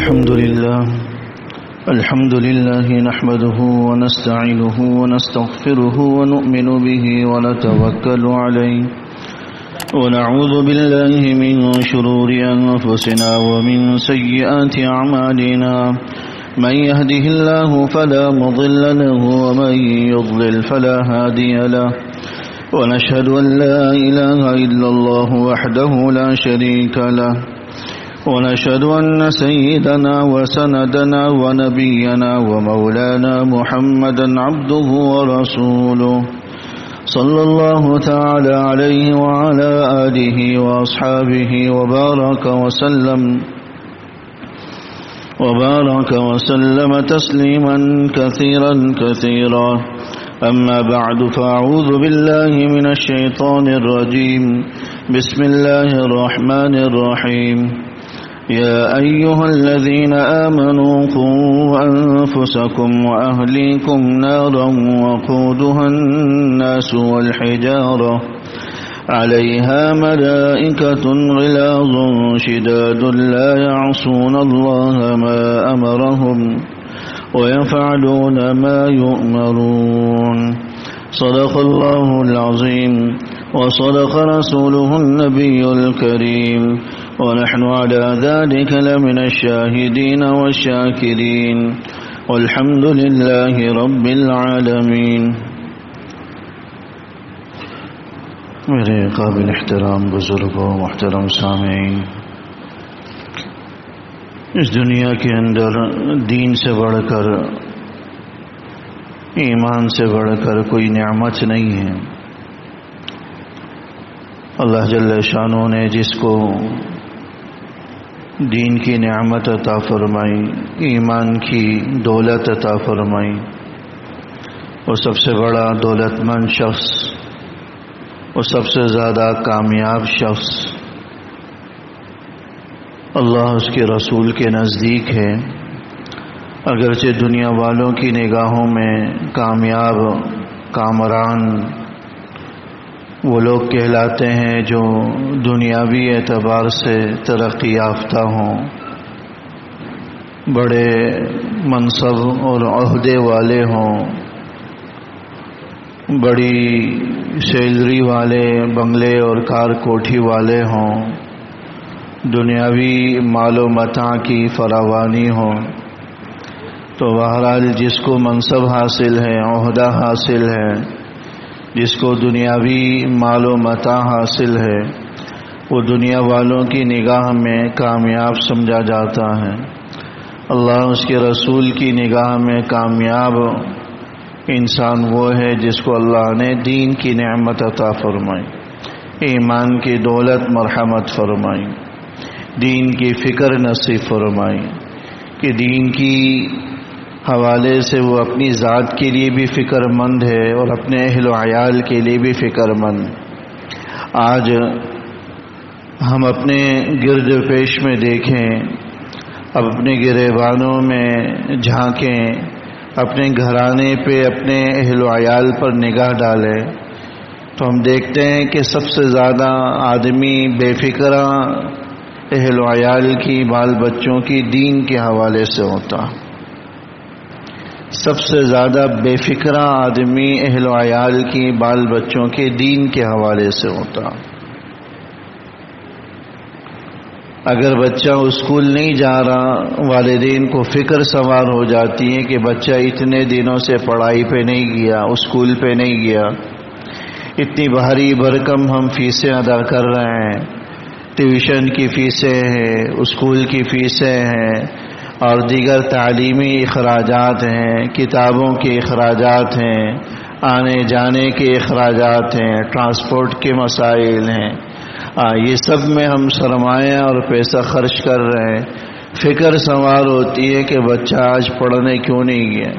الحمد لله نحمده ونستعينه ونستغفره ونؤمن به ونتوكل عليه ونعوذ بالله من شرور أنفسنا ومن سيئات أعمالنا من يهده الله فلا مضل له ومن يضلل فلا هادي له ونشهد أن لا إله إلا الله وحده لا شريك له ونشهد أن سيدنا وسندنا ونبينا ومولانا محمدا عبده ورسوله صلى الله تعالى عليه وعلى آله وأصحابه وبارك وسلم تسليما كثيرا كثيرا. أما بعد فأعوذ بالله من الشيطان الرجيم. بسم الله الرحمن الرحيم. يا أيها الذين آمنوا قوا أنفسكم وأهليكم نارا وقودها الناس والحجارة عليها ملائكة غلاظ شداد لا يعصون الله ما أمرهم ويفعلون ما يؤمرون. صدق الله العظيم وصدق رسوله النبي الكريم ونحن على ذلك لمن الشاهدين والشاكرين والحمد لله رب العالمين. میرے قابل احترام بزرگوں، محترم سامعین، اس دنیا کے اندر دین سے بڑھ کر، ایمان سے بڑھ کر کوئی نعمت نہیں ہے. اللہ جل شانہ نے جس کو دین کی نعمت عطا فرمائی، ایمان کی دولت عطا فرمائی، وہ سب سے بڑا دولت مند شخص، وہ سب سے زیادہ کامیاب شخص اللہ اس کے رسول کے نزدیک ہے. اگرچہ دنیا والوں کی نگاہوں میں کامیاب، کامران وہ لوگ کہلاتے ہیں جو دنیاوی اعتبار سے ترقی یافتہ ہوں، بڑے منصب اور عہدے والے ہوں، بڑی سیلری والے بنگلے اور کار کوٹھی والے ہوں، دنیاوی مال و متاع کی فراوانی ہو. تو بہرحال جس کو منصب حاصل ہے، عہدہ حاصل ہے، جس کو دنیاوی مال و متاع حاصل ہے، وہ دنیا والوں کی نگاہ میں کامیاب سمجھا جاتا ہے. اللہ اس کے رسول کی نگاہ میں کامیاب انسان وہ ہے جس کو اللہ نے دین کی نعمت عطا فرمائی، ایمان کی دولت مرحمت فرمائی، دین کی فکر نصیب فرمائی کہ دین کی حوالے سے وہ اپنی ذات کے لیے بھی فکر مند ہے اور اپنے اہل و عیال کے لیے بھی فکر مند. آج ہم اپنے گرد پیش میں دیکھیں، اب اپنے گریبانوں میں جھانکیں، اپنے گھرانے پہ، اپنے اہل و عیال پر نگاہ ڈالیں تو ہم دیکھتے ہیں کہ سب سے زیادہ آدمی بے فکرہ اہل و عیال کی، بال بچوں کی دین کے حوالے سے ہوتا. سب سے زیادہ بے فکرہ آدمی اہل و عیال کی، بال بچوں کے دین کے حوالے سے ہوتا. اگر بچہ اسکول نہیں جا رہا، والدین کو فکر سوار ہو جاتی ہے کہ بچہ اتنے دنوں سے پڑھائی پہ نہیں گیا، اسکول پہ نہیں گیا، اتنی بھاری بھرکم ہم فیسیں ادا کر رہے ہیں، ٹیوشن کی فیسیں ہیں، اسکول کی فیسیں ہیں اور دیگر تعلیمی اخراجات ہیں، کتابوں کے اخراجات ہیں، آنے جانے کے اخراجات ہیں، ٹرانسپورٹ کے مسائل ہیں. یہ سب میں ہم سرمایہ اور پیسہ خرچ کر رہے ہیں. فکر سوار ہوتی ہے کہ بچہ آج پڑھنے کیوں نہیں گیا،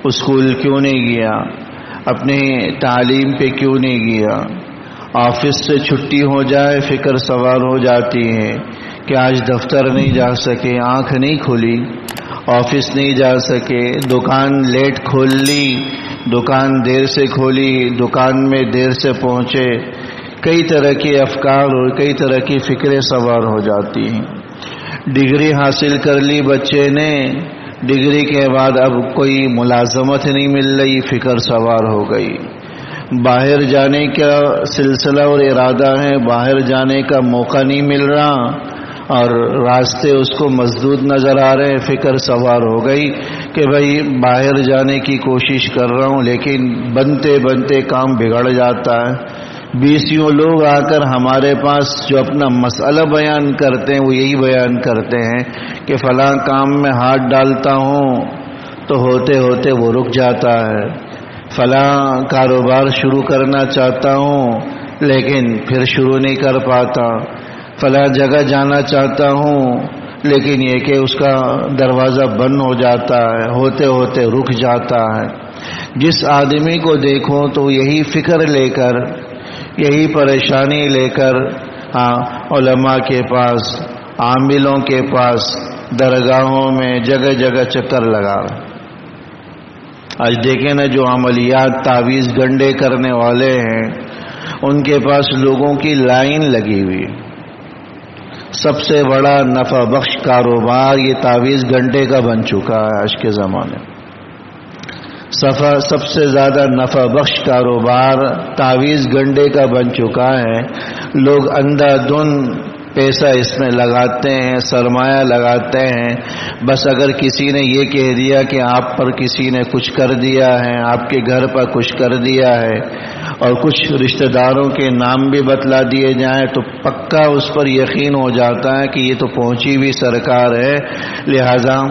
اسکول کیوں نہیں گیا، اپنی تعلیم پہ کیوں نہیں گیا. آفس سے چھٹی ہو جائے فکر سوار ہو جاتی ہے کہ آج دفتر نہیں جا سکے، آنکھ نہیں کھلی، آفس نہیں جا سکے، دکان لیٹ کھول لی، دکان دیر سے کھولی، دکان میں دیر سے پہنچے. کئی طرح کے افکار اور کئی طرح کی فکریں سوار ہو جاتی ہیں. ڈگری حاصل کر لی بچے نے، ڈگری کے بعد اب کوئی ملازمت نہیں مل رہی، فکر سوار ہو گئی۔ باہر جانے کا سلسلہ اور ارادہ ہے، باہر جانے کا موقع نہیں مل رہا اور راستے اس کو مسدود نظر آ رہے ہیں، فکر سوار ہو گئی کہ بھائی باہر جانے کی کوشش کر رہا ہوں لیکن بنتے بنتے کام بگڑ جاتا ہے۔ 20 لوگ آ کر ہمارے پاس جو اپنا مسئلہ بیان کرتے ہیں وہ یہی بیان کرتے ہیں کہ فلاں کام میں ہاتھ ڈالتا ہوں تو ہوتے ہوتے وہ رک جاتا ہے، فلاں کاروبار شروع کرنا چاہتا ہوں لیکن پھر شروع نہیں کر پاتا، فلاں جگہ جانا چاہتا ہوں لیکن یہ کہ اس کا دروازہ بند ہو جاتا ہے، ہوتے ہوتے رک جاتا ہے۔ جس آدمی کو دیکھو تو یہی فکر لے کر، یہی پریشانی لے کر علماء کے پاس، عاملوں کے پاس، درگاہوں میں جگہ جگہ چکر لگا رہا۔ آج دیکھیں نا جو عملیات تعویذ گنڈے کرنے والے ہیں ان کے پاس لوگوں کی لائن لگی ہوئی۔ سب سے بڑا نفع بخش کاروبار یہ تعویذ گنڈے کا بن چکا ہے آج کے زمانے میں۔ سب سے زیادہ نفع بخش کاروبار تعویذ گنڈے کا بن چکا ہے۔ لوگ اندھا دھند پیسہ اس میں لگاتے ہیں، سرمایہ لگاتے ہیں، بس اگر کسی نے یہ کہہ دیا کہ آپ پر کسی نے کچھ کر دیا ہے، آپ کے گھر پر کچھ کر دیا ہے اور کچھ رشتہ داروں کے نام بھی بتلا دیے جائیں تو پکا اس پر یقین ہو جاتا ہے کہ یہ تو پہنچی ہوئی سرکار ہے، لہذا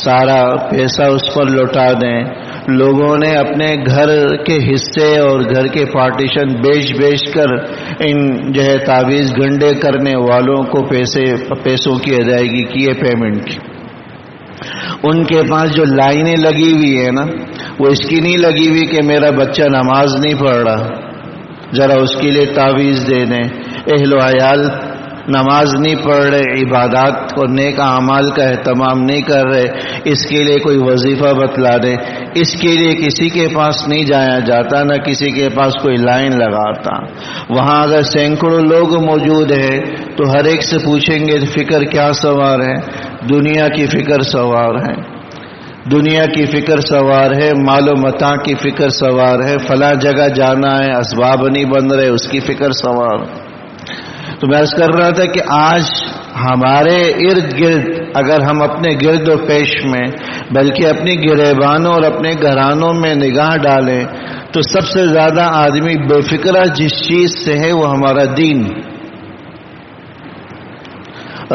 سارا پیسہ اس پر لوٹا دیں۔ لوگوں نے اپنے گھر کے حصے اور گھر کے پارٹیشن بیچ کر ان جو ہے تعویذ گنڈے کرنے والوں کو پیسوں کی ادائیگی کی ہے، پیمنٹ کی۔ ان کے پاس جو لائنیں لگی ہوئی ہیں نا وہ اس کی نہیں لگی ہوئی کہ میرا بچہ نماز نہیں پڑھ رہا، ذرا اس کے لیے تعویذ دے دیں۔ اہل و عیال نماز نہیں پڑھ رہے، عبادات اور نیک اعمال کا اہتمام نہیں کر رہے، اس کے لیے کوئی وظیفہ بتلا دیں۔ اس کے لیے کسی کے پاس نہیں جایا جاتا، نہ کسی کے پاس کوئی لائن لگاتا۔ وہاں اگر سینکڑوں لوگ موجود ہیں تو ہر ایک سے پوچھیں گے فکر کیا سوار ہے؟ دنیا کی فکر سوار ہے، دنیا کی فکر سوار ہے، مال و متاع کی فکر سوار ہے، فلاں جگہ جانا ہے، اسباب نہیں بن رہے اس کی فکر سوار۔ تو میں عرض کر رہا تھا کہ آج ہمارے ارد گرد اگر ہم اپنے گرد و پیش میں بلکہ اپنی گریبانوں اور اپنے گھرانوں میں نگاہ ڈالیں تو سب سے زیادہ آدمی بے فکرہ جس چیز سے ہے وہ ہمارا دین۔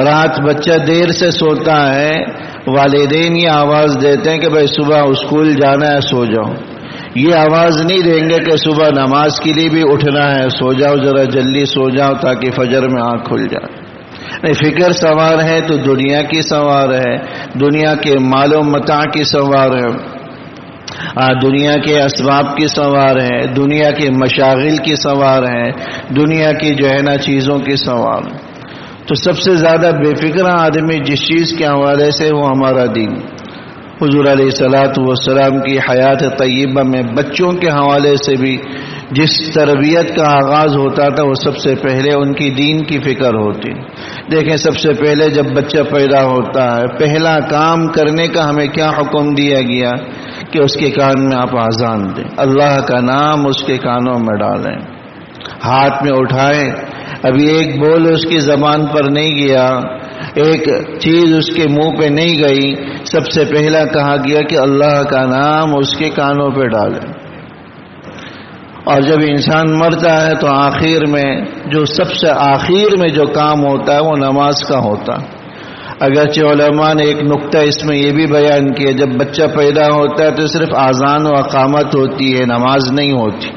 رات بچہ دیر سے سوتا ہے، والدین یہ آواز دیتے ہیں کہ بھائی صبح اسکول جانا ہے، سو جاؤ۔ یہ آواز نہیں دیں گے کہ صبح نماز کے لیے بھی اٹھنا ہے، سو جاؤ، ذرا جلدی سو جاؤ تاکہ فجر میں آنکھ کھل جائے۔ نہیں، فکر سوار ہے تو دنیا کی سوار ہے، دنیا کے مال و متاع کی سوار ہے، دنیا کے اسباب کی سوار ہے، دنیا کے مشاغل کی سوار ہے، دنیا کی جو ہے نا چیزوں کی سوار۔ تو سب سے زیادہ بے فکر آدمی جس چیز کے حوالے سے وہ ہمارا دین۔ حضور علیہ الصلوۃ والسلام کی حیات طیبہ میں بچوں کے حوالے سے بھی جس تربیت کا آغاز ہوتا تھا وہ سب سے پہلے ان کی دین کی فکر ہوتی۔ دیکھیں سب سے پہلے جب بچہ پیدا ہوتا ہے پہلا کام کرنے کا ہمیں کیا حکم دیا گیا کہ اس کے کان میں آپ اذان دیں، اللہ کا نام اس کے کانوں میں ڈالیں، ہاتھ میں اٹھائیں۔ ابھی ایک بول اس کی زبان پر نہیں گیا، ایک چیز اس کے منہ پہ نہیں گئی، سب سے پہلا کہا گیا کہ اللہ کا نام اس کے کانوں پہ ڈالیں۔ اور جب انسان مرتا ہے تو آخر میں جو سب سے آخر میں جو کام ہوتا ہے وہ نماز کا ہوتا۔ اگرچہ علماء نے ایک نقطہ اس میں یہ بھی بیان کیا، جب بچہ پیدا ہوتا ہے تو صرف اذان و اقامت ہوتی ہے، نماز نہیں ہوتی،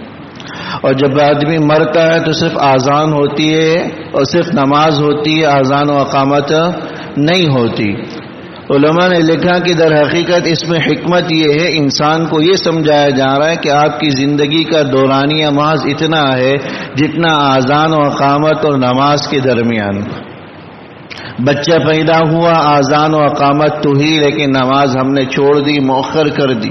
اور جب آدمی مرتا ہے تو صرف اذان ہوتی ہے اور صرف نماز ہوتی ہے، اذان و اقامت نہیں ہوتی۔ علماء نے لکھا کہ در حقیقت اس میں حکمت یہ ہے، انسان کو یہ سمجھایا جا رہا ہے کہ آپ کی زندگی کا دورانیہ محض اتنا ہے جتنا اذان و اقامت اور نماز کے درمیان۔ بچہ پیدا ہوا، اذان و اقامت تو ہی، لیکن نماز ہم نے چھوڑ دی، مؤخر کر دی،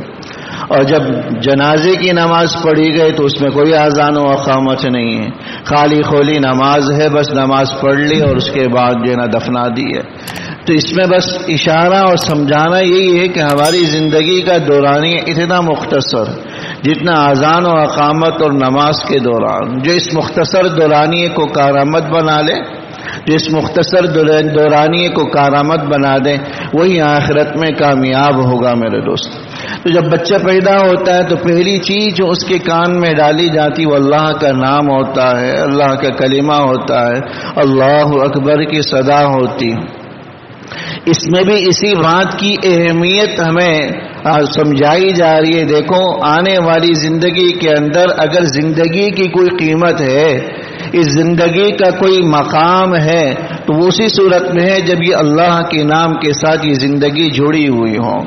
اور جب جنازے کی نماز پڑھی گئی تو اس میں کوئی اذان و اقامت نہیں ہے، خالی خولی نماز ہے، بس نماز پڑھ لی اور اس کے بعد جو ہے نا دفنا دی ہے۔ تو اس میں بس اشارہ اور سمجھانا یہی ہے کہ ہماری زندگی کا دورانیہ اتنا مختصر جتنا اذان و اقامت اور نماز کے دوران، جو اس مختصر دورانیے کو کارآمد بنا لے، جو اس مختصر دورانیے کو کارآمد بنا دے، وہی آخرت میں کامیاب ہوگا میرے دوست۔ تو جب بچہ پیدا ہوتا ہے تو پہلی چیز جو اس کے کان میں ڈالی جاتی وہ اللہ کا نام ہوتا ہے، اللہ کا کلمہ ہوتا ہے، اللہ اکبر کی صدا ہوتی۔ اس میں بھی اسی بات کی اہمیت ہمیں سمجھائی جا رہی ہے۔ دیکھو، آنے والی زندگی کے اندر اگر زندگی کی کوئی قیمت ہے، اس زندگی کا کوئی مقام ہے، تو وہ اسی صورت میں ہے جب یہ اللہ کے نام کے ساتھ یہ زندگی جڑی ہوئی ہو۔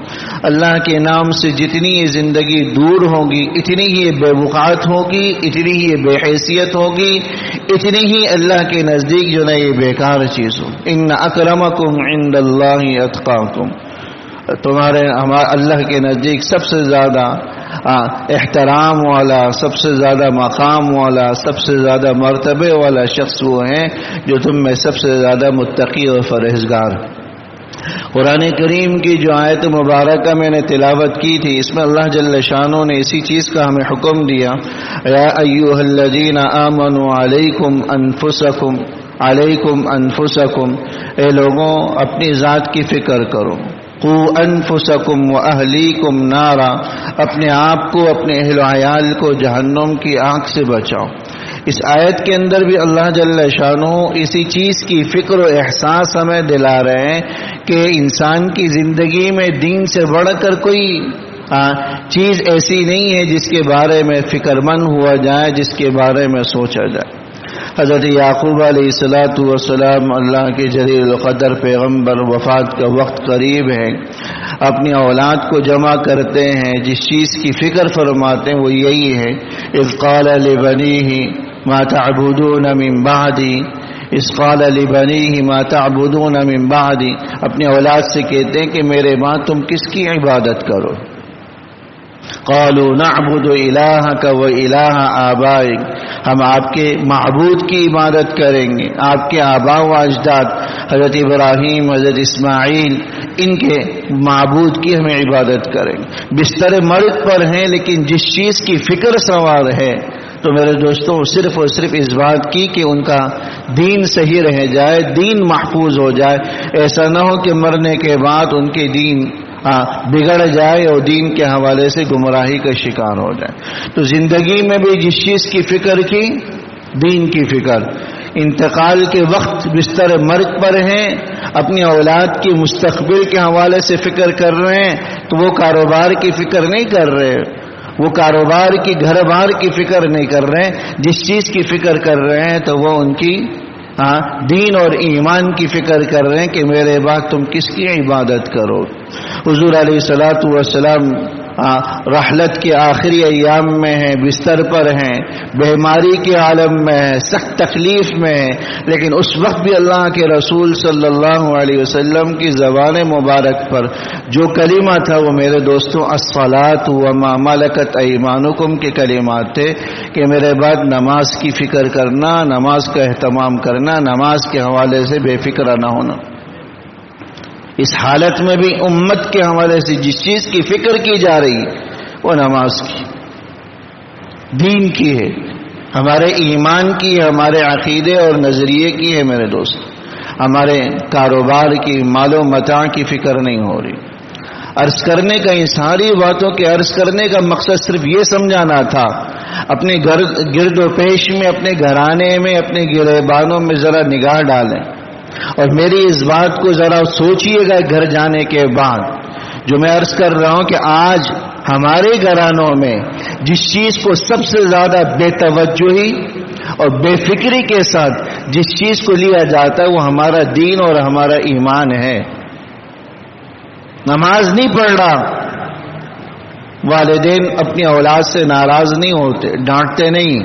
اللہ کے نام سے جتنی یہ زندگی دور ہوگی اتنی ہی یہ بے وقعت ہوگی، اتنی ہی یہ بے حیثیت ہوگی، اتنی ہی اللہ کے نزدیک جو ہے یہ بیکار چیز ہو۔ ان اکرمکم عند اللہ اتقاکم، تمہارے اللہ کے نزدیک سب سے زیادہ احترام والا، سب سے زیادہ مقام والا، سب سے زیادہ مرتبے والا شخص وہ ہیں جو تم میں سب سے زیادہ متقی اور پرہیزگار۔ قرآن کریم کی جو آیت مبارکہ میں نے تلاوت کی تھی، اس میں اللہ جل شانہ نے اسی چیز کا ہمیں حکم دیا، یا ایھا الذین آمنوا علیکم انفسکم، اے لوگوں اپنی ذات کی فکر کرو، قوا انفسکم واہلیکم نارا، اپنے آپ کو، اپنے اہل و عیال کو جہنم کی آگ سے بچاؤ۔ اس آیت کے اندر بھی اللہ جل شانہ اسی چیز کی فکر و احساس ہمیں دلا رہے ہیں کہ انسان کی زندگی میں دین سے بڑھ کر کوئی چیز ایسی نہیں ہے جس کے بارے میں فکر مند ہوا جائے، جس کے بارے میں سوچا جائے۔ حضرت یعقوب علیہ السلام، اللہ کے جلیل القدر پیغمبر، وفات کا وقت قریب ہے، اپنی اولاد کو جمع کرتے ہیں، جس چیز کی فکر فرماتے ہیں وہ یہی ہے، اذ قال لبنیہ ما تعبدون من بعدی، اذ قال لبنیہ ما تعبدون من بعدی، اپنی اولاد سے کہتے ہیں کہ میرے ماں تم کس کی عبادت کرو؟ قالوا نعبد الہک و الہ آبائک، ہم آپ کے معبود کی عبادت کریں گے، آپ کے آباء و اجداد حضرت ابراہیم، حضرت اسماعیل، ان کے معبود کی ہمیں عبادت کریں گے۔ بستر مرگ پر ہیں لیکن جس چیز کی فکر سوار ہے تو میرے دوستوں صرف اور صرف اس بات کی کہ ان کا دین صحیح رہ جائے، دین محفوظ ہو جائے، ایسا نہ ہو کہ مرنے کے بعد ان کے دین بگڑ جائے اور دین کے حوالے سے گمراہی کا شکار ہو جائے۔ تو زندگی میں بھی جس چیز کی فکر کی، دین کی فکر، انتقال کے وقت بستر مرگ پر ہیں، اپنی اولاد کی مستقبل کے حوالے سے فکر کر رہے ہیں، تو وہ کاروبار کی فکر نہیں کر رہے، وہ کاروبار کی، گھر بار کی فکر نہیں کر رہے، جس چیز کی فکر کر رہے ہیں تو وہ ان کی دین اور ایمان کی فکر کر رہے ہیں کہ میرے بعد تم کس کی عبادت کرو۔ حضور علیہ الصلوۃ والسلام رحلت کے آخری ایام میں ہیں، بستر پر ہیں، بیماری کے عالم میں ہیں، سخت تکلیف میں ہیں، لیکن اس وقت بھی اللہ کے رسول صلی اللہ علیہ وسلم کی زبان مبارک پر جو کلمہ تھا وہ میرے دوستوں الصلاۃ وما ملکت ایمانکم کے کلمات تھے کہ میرے بعد نماز کی فکر کرنا، نماز کا اہتمام کرنا، نماز کے حوالے سے بے فکر نہ ہونا۔ اس حالت میں بھی امت کے حوالے سے جس چیز کی فکر کی جا رہی ہے وہ نماز کی، دین کی ہے، ہمارے ایمان کی ہے، ہمارے عقیدے اور نظریے کی ہے میرے دوست۔ ہمارے کاروبار کی، مال و متاع کی فکر نہیں ہو رہی۔ عرض کرنے کا، ان ساری باتوں کے عرض کرنے کا مقصد صرف یہ سمجھانا تھا، اپنے گرد و پیش میں، اپنے گھرانے میں، اپنے گریبانوں میں ذرا نگاہ ڈالیں اور میری اس بات کو ذرا سوچئے گا گھر جانے کے بعد، جو میں عرض کر رہا ہوں کہ آج ہمارے گھرانوں میں جس چیز کو سب سے زیادہ بے توجہی اور بے فکری کے ساتھ جس چیز کو لیا جاتا ہے وہ ہمارا دین اور ہمارا ایمان ہے۔ نماز نہیں پڑھ رہا، والدین اپنی اولاد سے ناراض نہیں ہوتے، ڈانٹتے نہیں،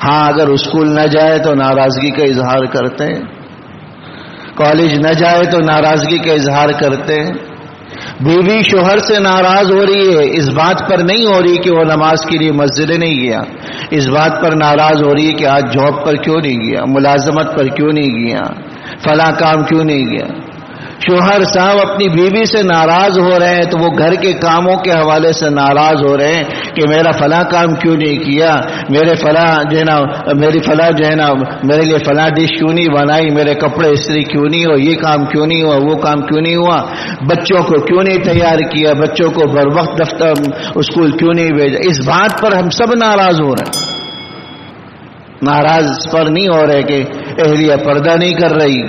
ہاں اگر اسکول نہ جائے تو ناراضگی کا اظہار کرتے ہیں، کالج نہ جائے تو ناراضگی کا اظہار کرتے ہیں، بیوی شوہر سے ناراض ہو رہی ہے، اس بات پر نہیں ہو رہی کہ وہ نماز کے لیے مسجد نہیں گیا، اس بات پر ناراض ہو رہی ہے کہ آج جاب پر کیوں نہیں گیا، ملازمت پر کیوں نہیں گیا، فلاں کام کیوں نہیں گیا۔ شوہر صاحب اپنی بیوی سے ناراض ہو رہے ہیں تو وہ گھر کے کاموں کے حوالے سے ناراض ہو رہے ہیں کہ میرا فلاں کام کیوں نہیں کیا، میرے فلاں جو ہے نا میری فلاں جو ہے نا میرے لیے فلاں ڈش کیوں نہیں بنائی، میرے کپڑے استری کیوں نہیں ہو، یہ کام کیوں نہیں ہوا، وہ کام کیوں نہیں ہوا، بچوں کو کیوں نہیں تیار کیا، بچوں کو بر وقت دفتر اسکول کیوں نہیں بھیجا۔ اس بات پر ہم سب ناراض ہو رہے ہیں۔ ناراض اس پر نہیں ہو رہے کہ اہلیہ پردہ نہیں کر رہی،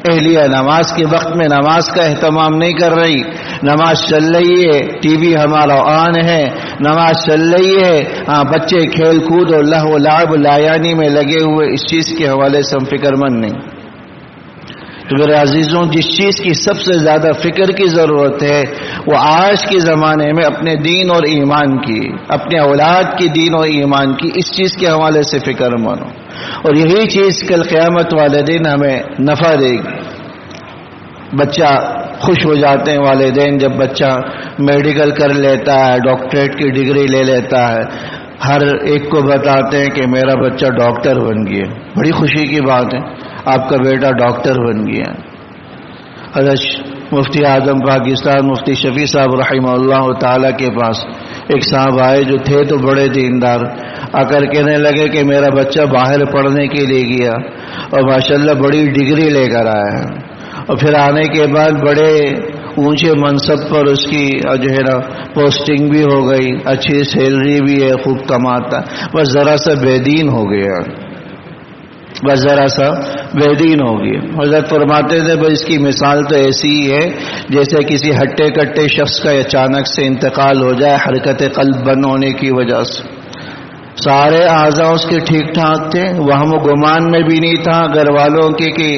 اہلیہ نماز کے وقت میں نماز کا اہتمام نہیں کر رہی، نماز چل رہی ہے، ٹی وی ہمارا آن ہے، نماز چل رہی ہے، ہاں بچے کھیل کود اور لہو و لعب لایانی میں لگے ہوئے، اس چیز کے حوالے سے ہم فکر مند نہیں۔ تو میرے عزیزوں، جس چیز کی سب سے زیادہ فکر کی ضرورت ہے وہ آج کے زمانے میں اپنے دین اور ایمان کی، اپنے اولاد کی دین اور ایمان کی، اس چیز کے حوالے سے فکر مند ہو، اور یہی چیز کل قیامت والے دن ہمیں نفع دے گی۔ بچہ خوش ہو جاتے ہیں والدین جب بچہ میڈیکل کر لیتا ہے، ڈاکٹریٹ کی ڈگری لے لیتا ہے، ہر ایک کو بتاتے ہیں کہ میرا بچہ ڈاکٹر بن گیا، بڑی خوشی کی بات ہے، آپ کا بیٹا ڈاکٹر بن گیا۔ حضرت مفتی اعظم پاکستان مفتی شفیع صاحب رحمہ اللہ تعالی کے پاس ایک صاحب آئے جو تھے تو بڑے دیندار، آ کر کہنے لگے کہ میرا بچہ باہر پڑھنے کے لیے گیا اور ماشاءاللہ بڑی ڈگری لے کر آیا ہے، اور پھر آنے کے بعد بڑے اونچے منصب پر اس کی جو ہے نا پوسٹنگ بھی ہو گئی، اچھی سیلری بھی ہے، خوب کماتا، بس ذرا سا بے دین ہو گیا، بس ذرا سا بے دین ہو گیا۔ حضرت فرماتے تھے بس اس کی مثال تو ایسی ہی ہے جیسے کسی ہٹے کٹے شخص کا اچانک سے انتقال ہو جائے حرکت قلب بند ہونے کی وجہ سے، سارے اعضاء اس کے ٹھیک ٹھاک تھے، وہم و گمان میں بھی نہیں تھا گھر والوں کے کہ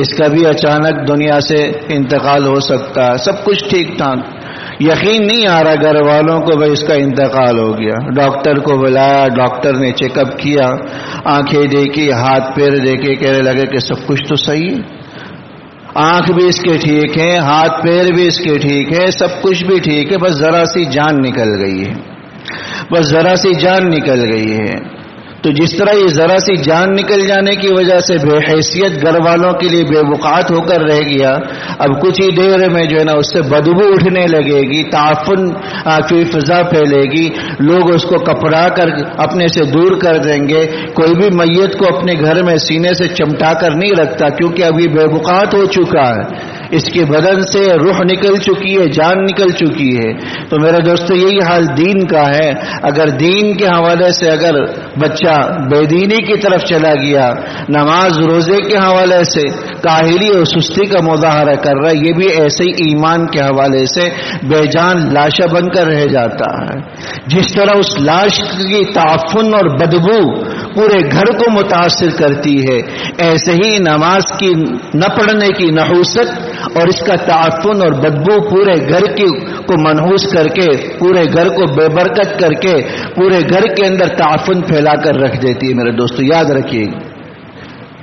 اس کا بھی اچانک دنیا سے انتقال ہو سکتا ہے، سب کچھ ٹھیک ٹھاک، یقین نہیں آ رہا گھر والوں کو بھائی اس کا انتقال ہو گیا۔ ڈاکٹر کو بلایا، ڈاکٹر نے چیک اپ کیا، آنکھیں دیکھی، ہاتھ پیر دیکھے، کہنے لگے کہ سب کچھ تو صحیح ہے، آنکھ بھی اس کے ٹھیک ہے، ہاتھ پیر بھی اس کے ٹھیک ہے، سب کچھ بھی ٹھیک ہے، بس ذرا سی جان نکل گئی ہے، بس ذرا سی جان نکل گئی ہے۔ تو جس طرح یہ ذرا سی جان نکل جانے کی وجہ سے بے حیثیت گھر والوں کے لیے بے وقعت ہو کر رہ گیا، اب کچھ ہی دیر میں جو ہے نا اس سے بدبو اٹھنے لگے گی، تعفن کی فضا پھیلے گی، لوگ اس کو کپڑا کر اپنے سے دور کر دیں گے، کوئی بھی میت کو اپنے گھر میں سینے سے چمٹا کر نہیں رکھتا کیونکہ ابھی بے وقعت ہو چکا ہے، اس کے بدن سے روح نکل چکی ہے، جان نکل چکی ہے۔ تو میرے دوستو یہی حال دین کا ہے، اگر دین کے حوالے سے اگر بچہ بے دینی کی طرف چلا گیا، نماز روزے کے حوالے سے کاہلی اور سستی کا مظاہرہ کر رہا ہے، یہ بھی ایسے ہی ایمان کے حوالے سے بے جان لاشا بن کر رہ جاتا ہے۔ جس طرح اس لاش کی تعفن اور بدبو پورے گھر کو متاثر کرتی ہے، ایسے ہی نماز کی نہ پڑھنے کی نحوست اور اس کا تعفن اور بدبو پورے گھر کو منحوس کر کے، پورے گھر کو بے برکت کر کے، پورے گھر کے اندر تعفن پھیلا کر رکھ دیتی ہے۔ میرے دوستو یاد رکھیے،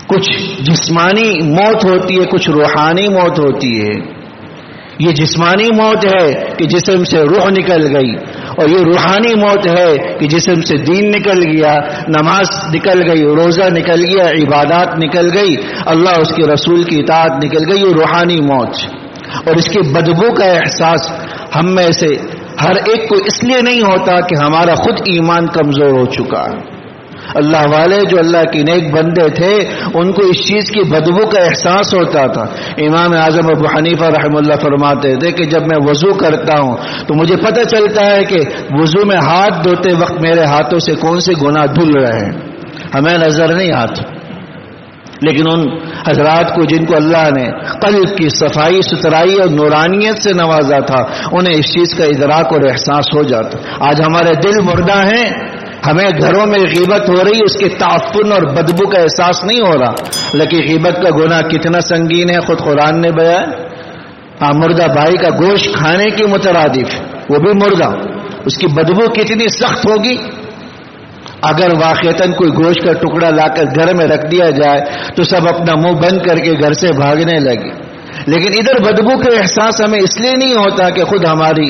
کچھ جسمانی موت ہوتی ہے، کچھ روحانی موت ہوتی ہے۔ یہ جسمانی موت ہے کہ جسم سے روح نکل گئی، اور یہ روحانی موت ہے کہ جسم سے دین نکل گیا، نماز نکل گئی، روزہ نکل گیا، عبادات نکل گئی، اللہ اس کے رسول کی اطاعت نکل گئی، یہ روحانی موت۔ اور اس کی بدبو کا احساس ہم میں سے ہر ایک کو اس لیے نہیں ہوتا کہ ہمارا خود ایمان کمزور ہو چکا ہے۔ اللہ والے جو اللہ کے نیک بندے تھے ان کو اس چیز کی بدبو کا احساس ہوتا تھا۔ امام اعظم ابو حنیفہ رحمہ اللہ فرماتے تھے کہ جب میں وضو کرتا ہوں تو مجھے پتہ چلتا ہے کہ وضو میں ہاتھ دھوتے وقت میرے ہاتھوں سے کون سے گناہ دھل رہے ہیں، ہمیں نظر نہیں آتا، لیکن ان حضرات کو جن کو اللہ نے قلب کی صفائی ستھرائی اور نورانیت سے نوازا تھا انہیں اس چیز کا ادراک اور احساس ہو جاتا۔ آج ہمارے دل مردہ ہیں، ہمیں گھروں میں غیبت ہو رہی، اس کے تعفن اور بدبو کا احساس نہیں ہو رہا، لیکن غیبت کا گناہ کتنا سنگین ہے خود قرآن نے بیان۔ مردہ بھائی کا گوشت کھانے کی مترادف، وہ بھی مردہ، اس کی بدبو کتنی سخت ہوگی۔ اگر واقعتاً کوئی گوشت کا ٹکڑا لا کر گھر میں رکھ دیا جائے تو سب اپنا منہ بند کر کے گھر سے بھاگنے لگے، لیکن ادھر بدبو کا احساس ہمیں اس لیے نہیں ہوتا کہ خود ہماری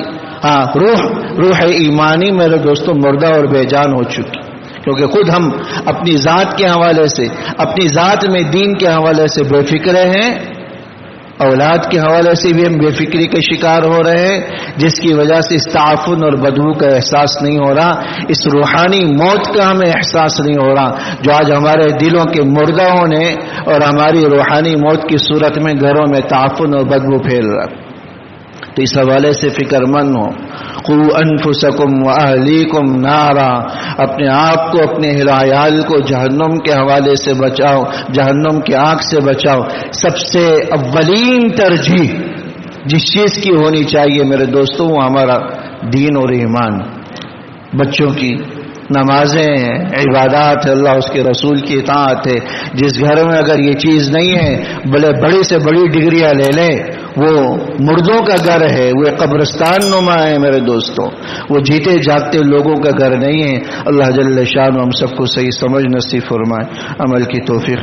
روح ایمانی میرے دوستوں مردہ اور بے جان ہو چکی، کیونکہ خود ہم اپنی ذات کے حوالے سے، اپنی ذات میں دین کے حوالے سے بے فکر ہیں، اولاد کے حوالے سے بھی ہم بے فکری کے شکار ہو رہے ہیں، جس کی وجہ سے اس تعفن اور بدبو کا احساس نہیں ہو رہا، اس روحانی موت کا ہمیں احساس نہیں ہو رہا جو آج ہمارے دلوں کے مردہ ہونے اور ہماری روحانی موت کی صورت میں گھروں میں تعفن اور بدبو پھیل رہا۔ تو اس حوالے سے فکر مند ہو، قوا انفسکم واہلیکم نارا، اپنے آپ کو اپنے اہل عیال کو جہنم کے حوالے سے بچاؤ، جہنم کی آگ سے بچاؤ۔ سب سے اولین ترجیح جس چیز کی ہونی چاہیے میرے دوستوں وہ ہمارا دین اور ایمان، بچوں کی نمازیں ہیں، عبادات ہے، اللہ اس کے رسول کی اطاعت ہے۔ جس گھر میں اگر یہ چیز نہیں ہے بھلے بڑی سے بڑی ڈگریاں لے لیں، وہ مردوں کا گھر ہے، وہ قبرستان نما ہے میرے دوستوں، وہ جیتے جاگتے لوگوں کا گھر نہیں ہے۔ اللہ جل شانہ ہم سب کو صحیح سمجھ نصیب فرمائے، عمل کی توفیق